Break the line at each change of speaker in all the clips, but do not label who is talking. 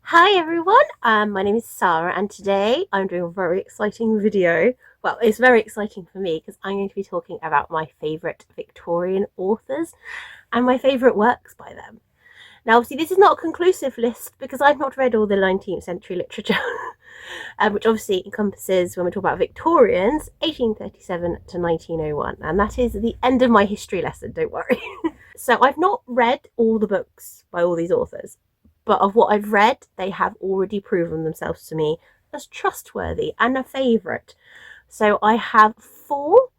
Hi everyone, my name is Sarah and today I'm doing a very exciting video. Well, it's very exciting for me because I'm going to be talking about my favourite Victorian authors and my favourite works by them. Now obviously this is not a conclusive list because I've not read all the 19th century literature, which obviously encompasses, when we talk about Victorians, 1837 to 1901, and that is the end of my history lesson, don't worry. So I've not read all the books by all these authors, but of what I've read, they have already proven themselves to me as trustworthy and a favourite. So I have 4,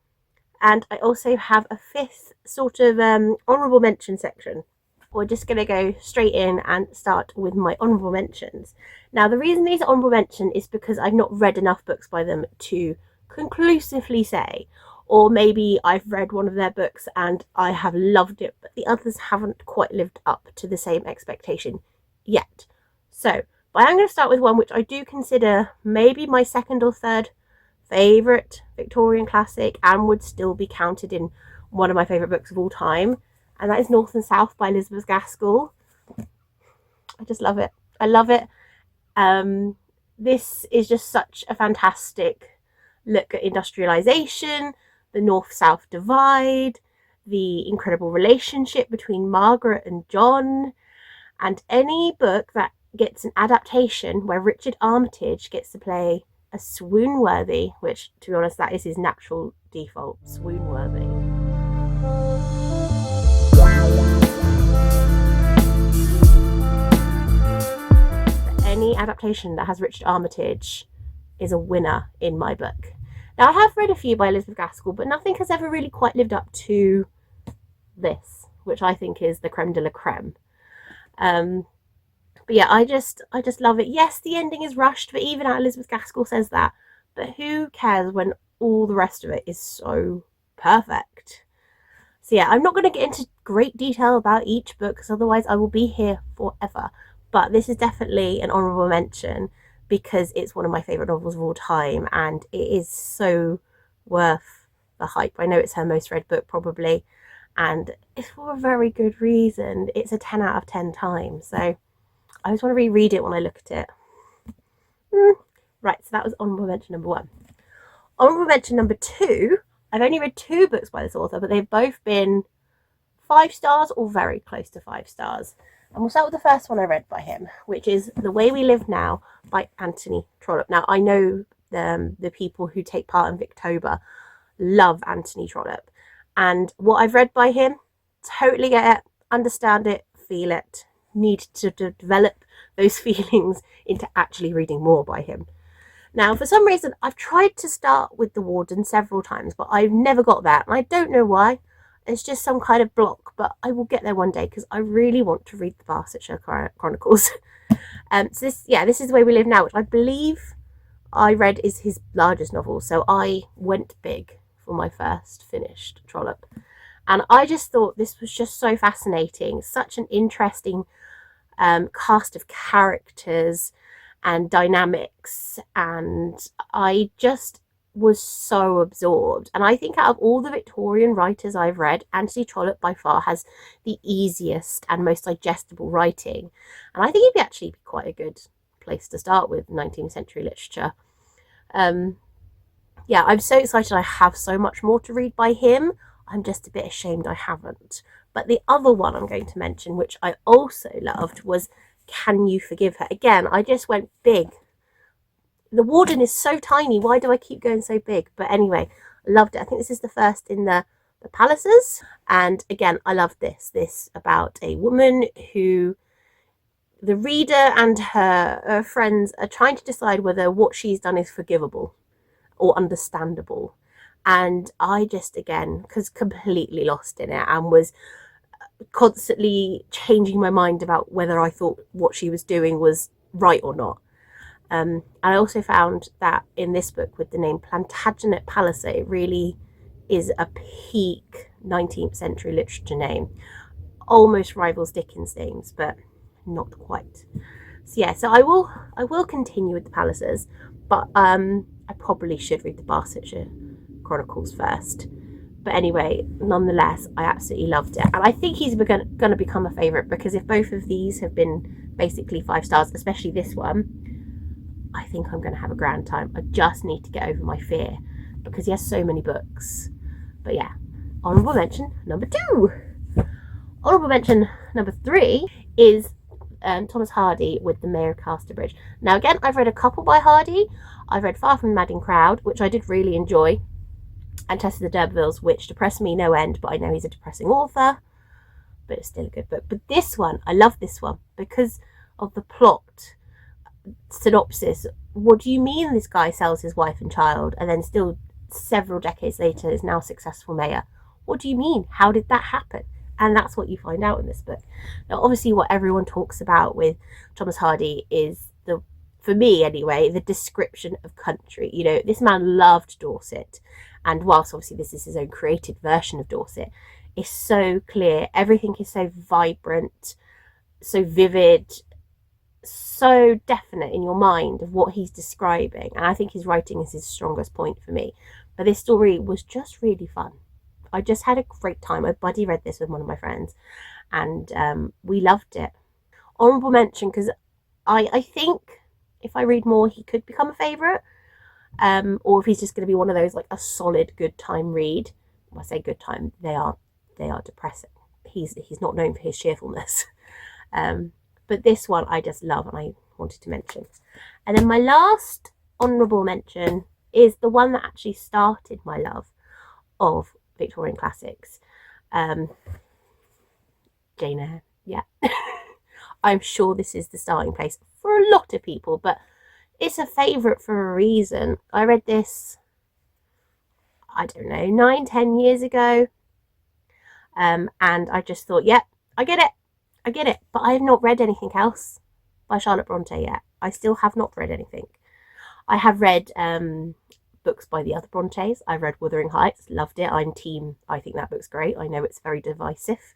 and I also have a 5th sort of honourable mention section. We're just going to go straight in and start with my honourable mentions. Now, the reason these are honourable mention is because I've not read enough books by them to conclusively say, or maybe I've read one of their books and I have loved it, but the others haven't quite lived up to the same expectation yet. So, but I'm going to start with one which I do consider maybe my second or third favourite Victorian classic and would still be counted in one of my favourite books of all time, and that is North and South by Elizabeth Gaskell. I just love it. I love it. This is just such a fantastic look at industrialisation, the North-South divide, the incredible relationship between Margaret and John, and any book that gets an adaptation where Richard Armitage gets to play a swoon-worthy, which, to be honest, that is his natural default, swoon-worthy. Any adaptation that has Richard Armitage is a winner in my book. Now, I have read a few by Elizabeth Gaskell, but nothing has ever really quite lived up to this, which I think is the creme de la creme. But yeah, I just love it. Yes, the ending is rushed, but even Elizabeth Gaskell says that. But who cares when all the rest of it is so perfect? So yeah, I'm not going to get into great detail about each book because otherwise I will be here forever. But this is definitely an honourable mention because it's one of my favourite novels of all time and it is so worth the hype. I know it's her most read book probably, and it's for a very good reason. It's a 10 out of 10 times, so I just want to reread it when I look at it. Right, so that was honourable mention number 1. Honourable mention number 2, I've only read 2 books by this author, but they've both been 5 stars or very close to 5 stars. And we'll start with the first one I read by him, which is The Way We Live Now by Anthony Trollope. Now, I know the people who take part in Victober love Anthony Trollope. And what I've read by him, totally get it, understand it, feel it, need to develop those feelings into actually reading more by him. Now, for some reason, I've tried to start with The Warden several times, but I've never got that. And I don't know why. It's just some kind of block, but I will get there one day because I really want to read the Barsetshire Chronicles. So this is The Way We Live Now, which I believe I read is his largest novel. So I went big for my first finished Trollope. And I just thought this was just so fascinating. Such an interesting cast of characters and dynamics. And I just was so absorbed. And I think out of all the Victorian writers I've read, Anthony Trollope by far has the easiest and most digestible writing. And I think it'd actually be quite a good place to start with 19th century literature. Yeah, I'm so excited. I have so much more to read by him. I'm just a bit ashamed I haven't. But the other one I'm going to mention, which I also loved, was Can You Forgive Her? Again, I just went big. The Warden is so tiny. Why do I keep going so big? But anyway, I loved it. I think this is the first in the Palaces. And again, I loved this. This about a woman who the reader and her friends are trying to decide whether what she's done is forgivable or understandable. And I just, again, was completely lost in it and was constantly changing my mind about whether I thought what she was doing was right or not. And I also found that in this book with the name Plantagenet Palliser, it really is a peak 19th century literature name. Almost rivals Dickens names, but not quite. So yeah, so I will continue with the Pallisers, but I probably should read the Barsetshire Chronicles first. But anyway, nonetheless, I absolutely loved it. And I think he's going to become a favourite because if both of these have been basically 5 stars, especially this one. I think I'm going to have a grand time. I just need to get over my fear because he has so many books. But yeah, honourable mention number 2. Honourable mention number 3 is Thomas Hardy with The Mayor of Casterbridge. Now again, I've read a couple by Hardy. I've read Far From the Madding Crowd, which I did really enjoy, and Tess of the D'Urbervilles, which depressed me no end, but I know he's a depressing author, but it's still a good book. But this one, I love this one because of the plot synopsis. What do you mean this guy sells his wife and child and then still several decades later is now a successful mayor? What do you mean? How did that happen? And that's what you find out in this book. Now, obviously, what everyone talks about with Thomas Hardy is, for me anyway, the description of country. You know, this man loved Dorset. And whilst obviously this is his own created version of Dorset, it's so clear. Everything is so vibrant, so vivid, so definite in your mind of what he's describing. And I think his writing is his strongest point for me. But this story was just really fun. I just had a great time. My buddy read this with one of my friends, and we loved it. Honourable mention, because I think if I read more, he could become a favourite, or if he's just going to be one of those, like a solid good time read. When I say good time, they are depressing. He's not known for his cheerfulness, but this one I just love, and I wanted to mention. And then my last honourable mention is the one that actually started my love of Victorian classics, Jane Eyre. Yeah. I'm sure this is the starting place for a lot of people, but it's a favourite for a reason. I read this, I don't know, 9-10 years ago, and I just thought, yeah, I get it, but I have not read anything else by Charlotte Brontë yet. I still have not read anything. I have read books by the other Brontes. I read Wuthering Heights, loved it. I'm team, I think that book's great. I know it's very divisive.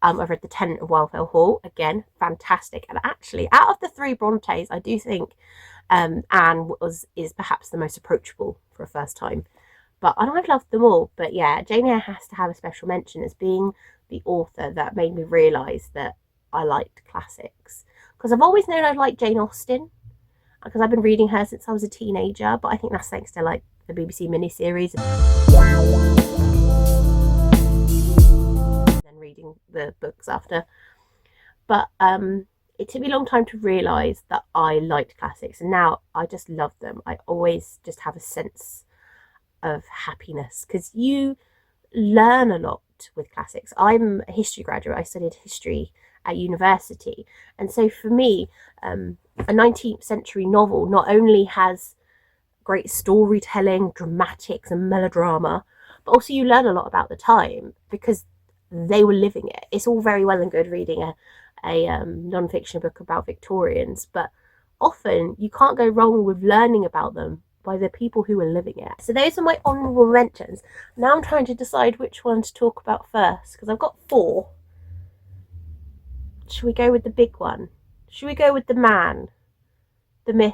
I've read The Tenant of Wildfell Hall, again, fantastic. And actually, out of the 3 Brontes, I do think Anne is perhaps the most approachable for a first time. And I've loved them all. But yeah, Jane Eyre has to have a special mention as being the author that made me realise that I liked classics. Because I've always known I liked Jane Austen, because I've been reading her since I was a teenager, but I think that's thanks to like the BBC miniseries and then reading the books after. But it took me a long time to realise that I liked classics, and now I just love them. I always just have a sense of happiness because you learn a lot with classics. I'm a history graduate. I studied history at university, and so for me, a 19th century novel not only has great storytelling, dramatics and melodrama, but also you learn a lot about the time because they were living it. It's all very well and good reading a non-fiction book about Victorians, but often you can't go wrong with learning about them by the people who were living it. So those are my honourable mentions. Now I'm trying to decide which one to talk about first, because I've got 4. Should we go with the big one? Should we go with the man, the myth,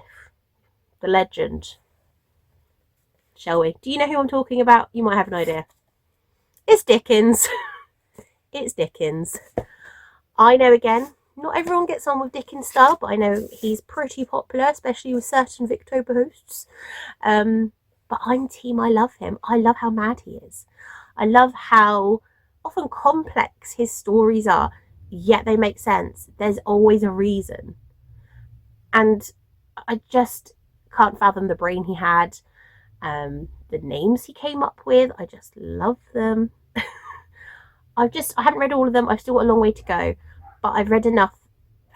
the legend? Shall we? Do you know who I'm talking about? You might have an idea. It's Dickens. It's Dickens. I know, again, not everyone gets on with Dickens' style, but I know he's pretty popular, especially with certain Victober hosts. But I'm team, I love him. I love how mad he is. I love how often complex his stories are, yet they make sense. There's always a reason. And I just can't fathom the brain he had. The names he came up with, I just love them. I haven't read all of them. I've still got a long way to go, but I've read enough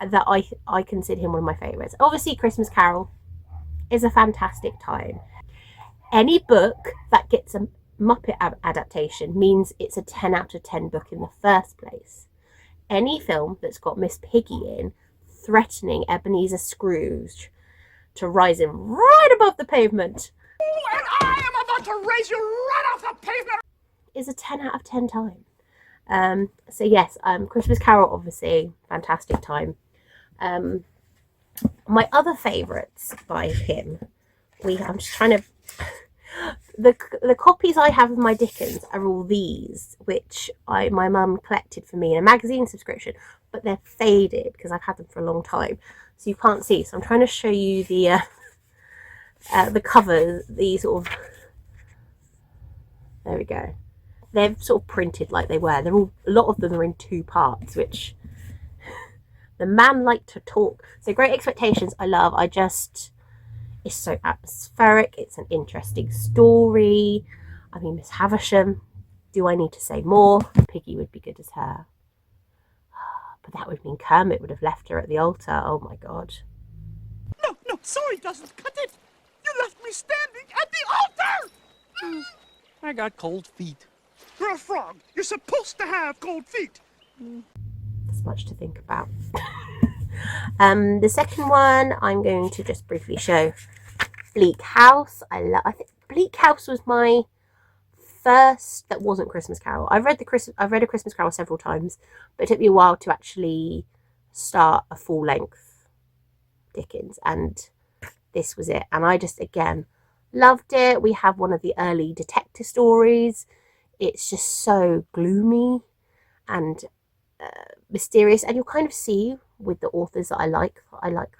that I consider him one of my favourites. Obviously, Christmas Carol is a fantastic time. Any book that gets a Muppet adaptation means it's a 10 out of 10 book in the first place. Any film that's got Miss Piggy in threatening Ebenezer Scrooge to rise him right above the pavement,
and I am about to raise you right off the pavement,
is a 10 out of 10 time. So yes, Christmas Carol, obviously, fantastic time. My other favourites by him, I'm just trying to, the copies I have of my Dickens are all these, which my mum collected for me in a magazine subscription. but they're faded because I've had them for a long time, so you can't see. So I'm trying to show you the cover, the sort of, there we go. They're sort of printed like they were. They're all, a lot of them are in 2 parts, which the man liked to talk. So Great Expectations, I love. It's so atmospheric. It's an interesting story. I mean, Miss Havisham, do I need to say more? Piggy would be good as her. But that would mean Kermit would have left her at the altar. Oh my God.
No, sorry doesn't cut it. You left me standing at the altar!
I got cold feet.
You're a frog. You're supposed to have cold feet.
There's much to think about. The second one I'm going to just briefly show. Bleak House. I think Bleak House was my first that wasn't Christmas Carol. I've read a Christmas Carol several times, but it took me a while to actually start a full length Dickens, and this was it. And I just, again, loved it. We have one of the early detective stories. It's just so gloomy and mysterious, and you'll kind of see with the authors that I like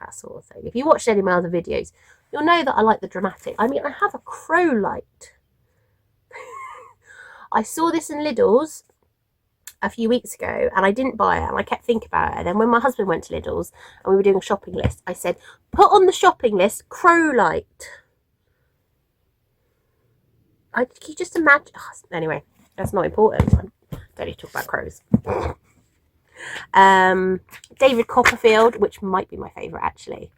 that sort of thing. If you watched any of my other videos, you'll know that I like the dramatic. I mean, I have a crow light. I saw this in Lidl's a few weeks ago and I didn't buy it, and I kept thinking about it. And then when my husband went to Lidl's and we were doing a shopping list, I said, put on the shopping list crow light. Can you just imagine? Oh, anyway, that's not important. I don't need to talk about crows. David Copperfield, which might be my favourite actually.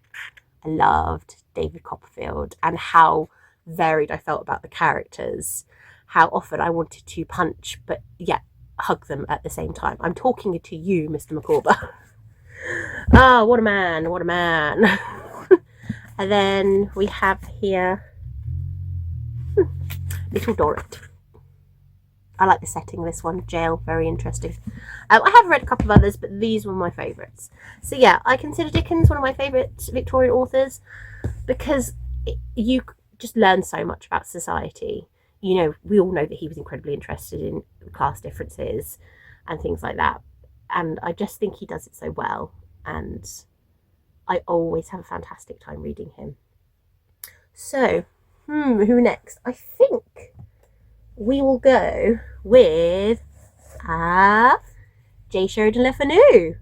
I loved David Copperfield and how varied I felt about the characters. How often I wanted to punch, but yet hug them at the same time. I'm talking to you, Mr. Micawber. Ah, what a man, what a man. And then we have here Little Dorrit. I like the setting of this one. Jail, very interesting. I have read a couple of others, but these were my favourites. So yeah, I consider Dickens one of my favourite Victorian authors because you just learn so much about society. You know, we all know that he was incredibly interested in class differences and things like that. And I just think he does it so well. And I always have a fantastic time reading him. So, who next? I think we will go with Sheridan Le Fanu.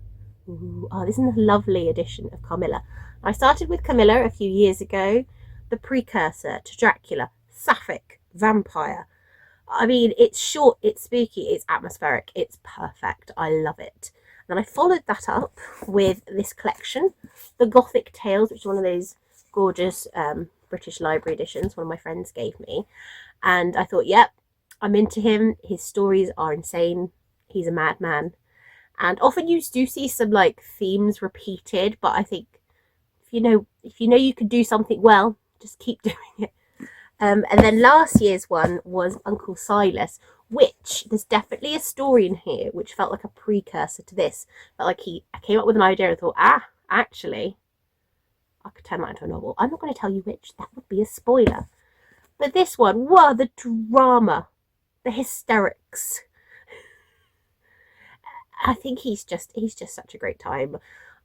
Oh, this is a lovely edition of Carmilla. I started with Carmilla a few years ago, the precursor to Dracula, Sapphic, vampire. I mean, it's short, it's spooky, it's atmospheric, it's perfect. I love it. And I followed that up with this collection, the Gothic Tales, which is one of those gorgeous British Library editions one of my friends gave me. And I thought, yep, I'm into him. His stories are insane. He's a madman. And often you do see some like themes repeated, but I think if you know you can do something well, just keep doing it. And then last year's one was Uncle Silas, which there's definitely a story in here which felt like a precursor to this. Felt like I came up with an idea and thought, actually, I could turn that into a novel. I'm not going to tell you which. That would be a spoiler. But this one, whoa, the drama, the hysterics. I think he's just such a great time.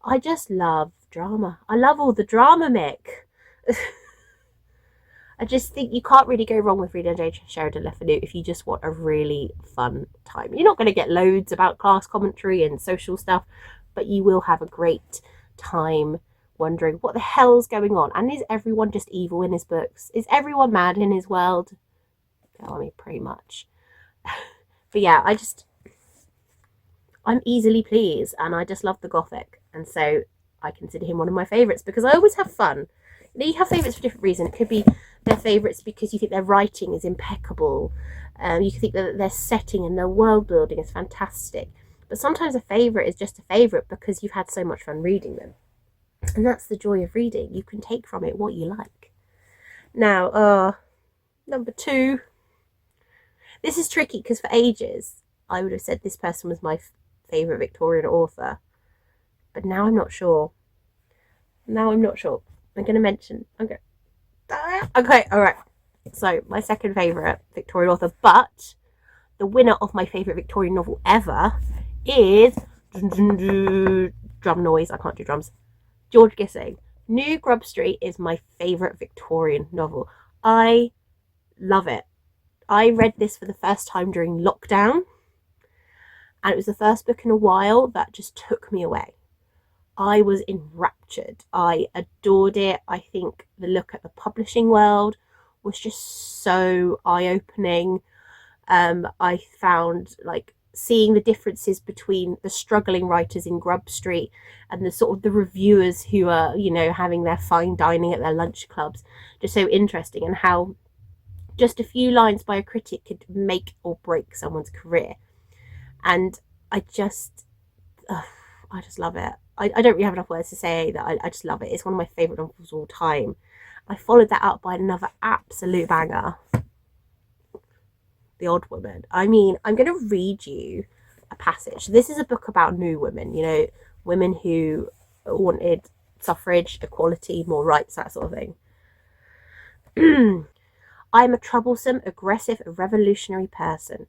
I just love drama. I love all the drama, Mick. I just think you can't really go wrong with reading Sheridan Le Fanu if you just want a really fun time. You're not going to get loads about class commentary and social stuff, but you will have a great time wondering what the hell's going on. And is everyone just evil in his books? Is everyone mad in his world? Oh, I mean, pretty much. But yeah, I'm easily pleased, and I just love the Gothic. And so I consider him one of my favourites because I always have fun. You know, you have favourites for different reasons. It could be their favourites because you think their writing is impeccable. You can think that their setting and their world building is fantastic. But sometimes a favourite is just a favourite because you've had so much fun reading them. And that's the joy of reading. You can take from it what you like. Now, number 2. This is tricky because for ages I would have said this person was my favourite Victorian author. But now I'm not sure. I'm going to mention... Okay, alright. So, my second favourite Victorian author, but the winner of my favourite Victorian novel ever is drum noise. I can't do drums. George Gissing. New Grub Street is my favourite Victorian novel. I love it. I read this for the first time during lockdown, and it was the first book in a while that just took me away. I was enraptured. I adored it. I think the look at the publishing world was just so eye-opening. I found like seeing the differences between the struggling writers in Grub Street and the sort of the reviewers who are, you know, having their fine dining at their lunch clubs, just so interesting, and how just a few lines by a critic could make or break someone's career. And I just love it. I don't really have enough words to say that I just love it. It's one of my favourite novels of all time. I followed that up by another absolute banger, The Odd Woman. I mean, I'm going to read you a passage. This is a book about new women, you know, women who wanted suffrage, equality, more rights, that sort of thing. I am a troublesome, aggressive, revolutionary person.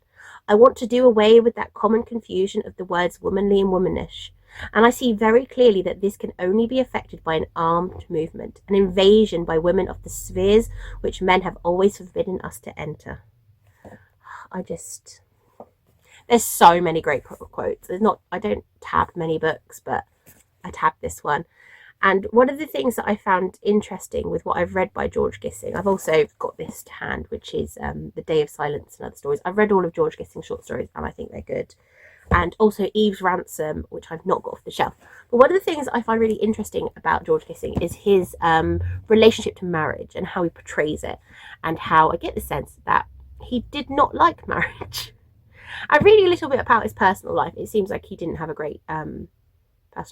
I want to do away with that common confusion of the words womanly and womanish. And I see very clearly that this can only be effected by an armed movement, an invasion by women of the spheres which men have always forbidden us to enter. There's so many great quotes. I don't tab many books, but I tabbed this one. And one of the things that I found interesting with what I've read by George Gissing, I've also got this to hand, which is The Day of Silence and Other Stories. I've read all of George Gissing's short stories, and I think they're good. And also Eve's Ransom, which I've not got off the shelf. But one of the things I find really interesting about George Gissing is his relationship to marriage and how he portrays it, and how I get the sense that he did not like marriage. I read a little bit about his personal life. It seems like he didn't have a great personal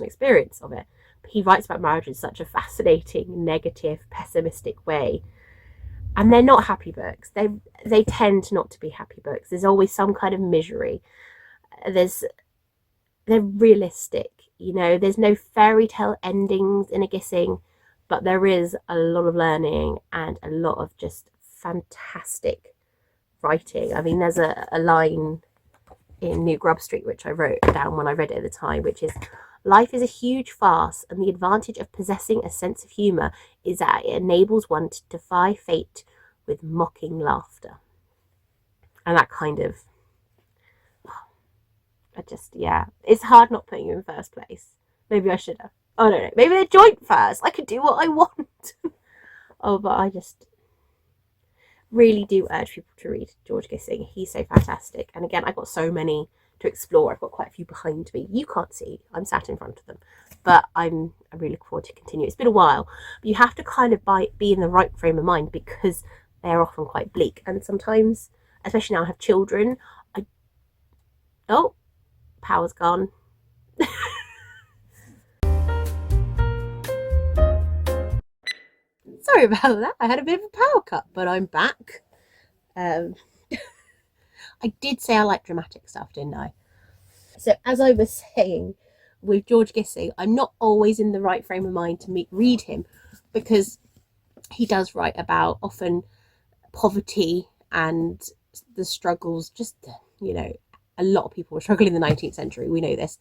experience of it. But he writes about marriage in such a fascinating, negative, pessimistic way. And they're not happy books. They tend not to be happy books. There's always some kind of misery. They're realistic, you know. There's no fairy tale endings in a Gissing, but there is a lot of learning and a lot of just fantastic writing. I mean, there's a line in New Grub Street which I wrote down when I read it at the time, which is, life is a huge farce, and the advantage of possessing a sense of humour is that it enables one to defy fate with mocking laughter. And that kind of, it's hard not putting you in first place. Maybe I should have. I don't know. Maybe they're joint first. I could do what I want. But I just really do urge people to read George Gissing. He's so fantastic. And again, I've got so many to explore. I've got quite a few behind me. You can't see. I'm sat in front of them. But I really look forward to continue. It's been a while. But you have to kind of be in the right frame of mind, because they're often quite bleak. And sometimes, especially now I have children, power's gone. Sorry about that. I had a bit of a power cut, but I'm back. I did say I like dramatic stuff, didn't I? So as I was saying, with George Gissing, I'm not always in the right frame of mind to read him, because he does write about often poverty and the struggles, just, you know, a lot of people were struggling in the 19th century, we know this.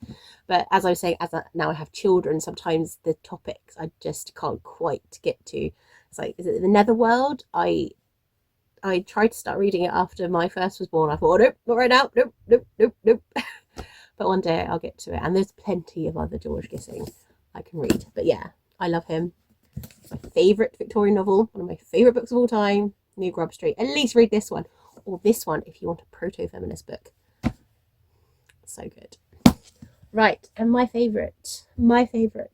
But as I was saying, now I have children, sometimes the topics I just can't quite get to. It's like, is it the Netherworld? I tried to start reading it after my first was born. I thought, nope, not right now, nope. But one day I'll get to it. And there's plenty of other George Gissing I can read. But yeah, I love him. My favourite Victorian novel, one of my favourite books of all time, New Grub Street. At least read this one, or this one if you want a proto-feminist book. So good. Right, and my favourite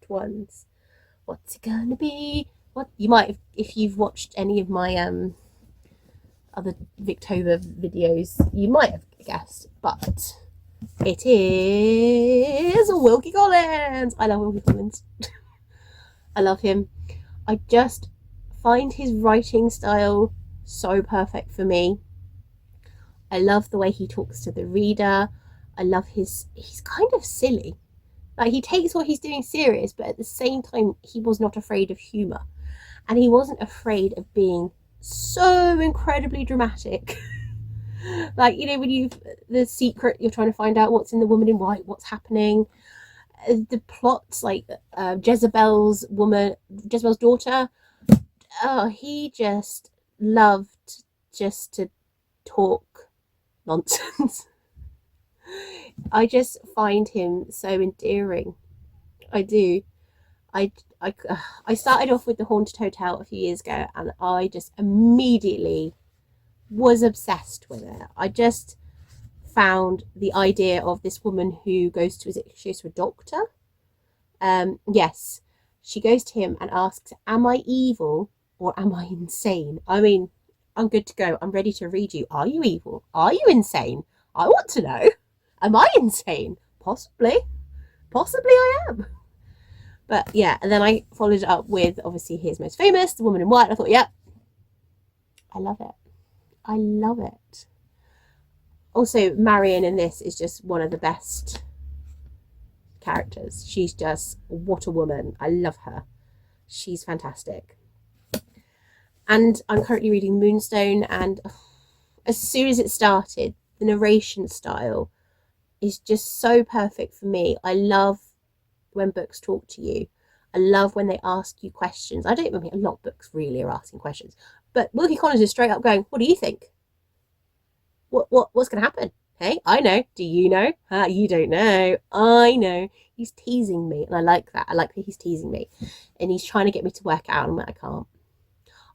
ones. What's it gonna be? What you might have, if you've watched any of my other Victober videos, you might have guessed, but it is Wilkie Collins. I love Wilkie Collins. I love him. I just find his writing style so perfect for me. I love the way he talks to the reader. I love he's kind of silly. Like, he takes what he's doing serious, but at the same time, he was not afraid of humour. And he wasn't afraid of being so incredibly dramatic. Like, you know, when the secret, you're trying to find out what's in The Woman in White, what's happening. the plots, like Jezebel's daughter. Oh, he just loved just to talk nonsense. I just find him so endearing. I do. I, I started off with The Haunted Hotel a few years ago, and I just immediately was obsessed with it. I just found the idea of this woman who goes to, she goes to a doctor. Yes, she goes to him and asks, am I evil or am I insane? I mean, I'm good to go. I'm ready to read you. Are you evil? Are you insane? I want to know. Am I insane? Possibly. Possibly I am. But yeah, and then I followed it up with, obviously, his most famous, The Woman in White. I thought, yeah, I love it. I love it. Also, Marion in this is just one of the best characters. She's just, what a woman. I love her. She's fantastic. And I'm currently reading Moonstone, and as soon as it started, the narration style is just so perfect for me. I love when books talk to you. I love when they ask you questions. I don't mean a lot of books really are asking questions, but Wilkie Collins is straight up going, what do you think? What's going to happen? Hey, I know. Do you know? You don't know. I know. He's teasing me, and I like that. I like that he's teasing me, and he's trying to get me to work out. And I'm like,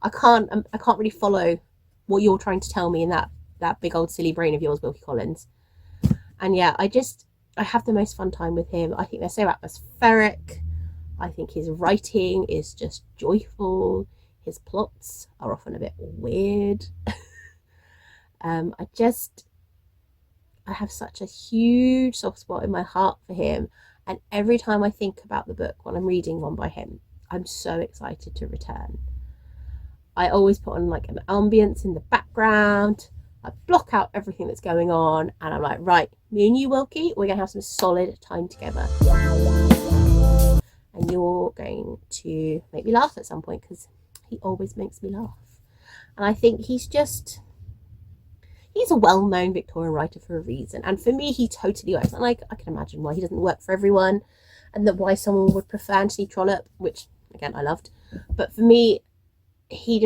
I can't really follow what you're trying to tell me in that big old silly brain of yours, Wilkie Collins. And yeah, I have the most fun time with him. I think they're so atmospheric. I think his writing is just joyful. His plots are often a bit weird. I have such a huge soft spot in my heart for him. And every time I think about the book when I'm reading one by him, I'm so excited to return. I always put on like an ambience in the background. I block out everything that's going on, and I'm like, right, me and you, Wilkie, we're going to have some solid time together. And you're going to make me laugh at some point, because he always makes me laugh. And I think he's a well-known Victorian writer for a reason. And for me, he totally works. And I can imagine why he doesn't work for everyone, and that why someone would prefer Anthony Trollope, which, again, I loved. But for me, he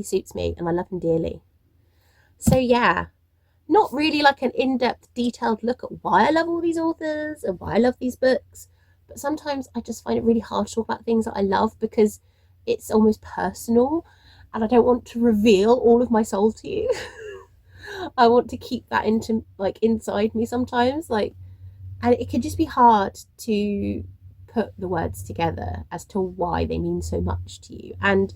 suits me, and I love him dearly. So yeah, not really like an in-depth, detailed look at why I love all these authors and why I love these books. But sometimes I just find it really hard to talk about things that I love, because it's almost personal, and I don't want to reveal all of my soul to you. I want to keep that inside me sometimes, and it can just be hard to put the words together as to why they mean so much to you. And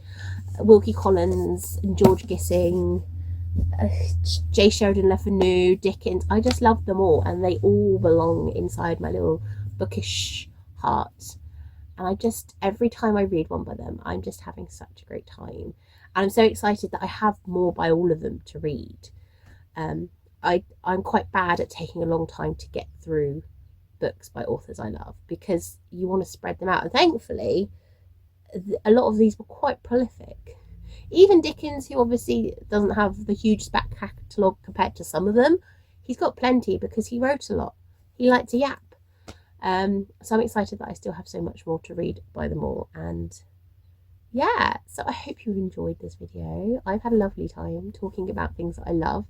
Wilkie Collins and George Gissing, Sheridan Le Fanu, Dickens, I just love them all, and they all belong inside my little bookish heart. And every time I read one by them, I'm just having such a great time. And I'm so excited that I have more by all of them to read. I'm quite bad at taking a long time to get through books by authors I love, because you want to spread them out. And thankfully, a lot of these were quite prolific. Even Dickens, who obviously doesn't have the huge back catalogue compared to some of them, he's got plenty because he wrote a lot. He liked to yap. So I'm excited that I still have so much more to read by them all. And yeah, so I hope you enjoyed this video. I've had a lovely time talking about things that I love.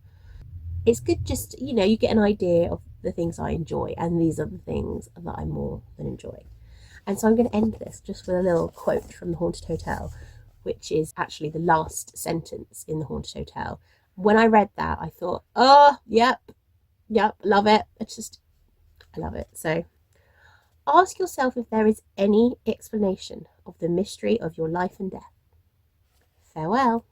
It's good just, you get an idea of the things I enjoy, and these are the things that I more than enjoy. And so I'm going to end this just with a little quote from The Haunted Hotel, which is actually the last sentence in The Haunted Hotel. When I read that, I thought, oh, yep, love it. I love it. So ask yourself if there is any explanation of the mystery of your life and death. Farewell.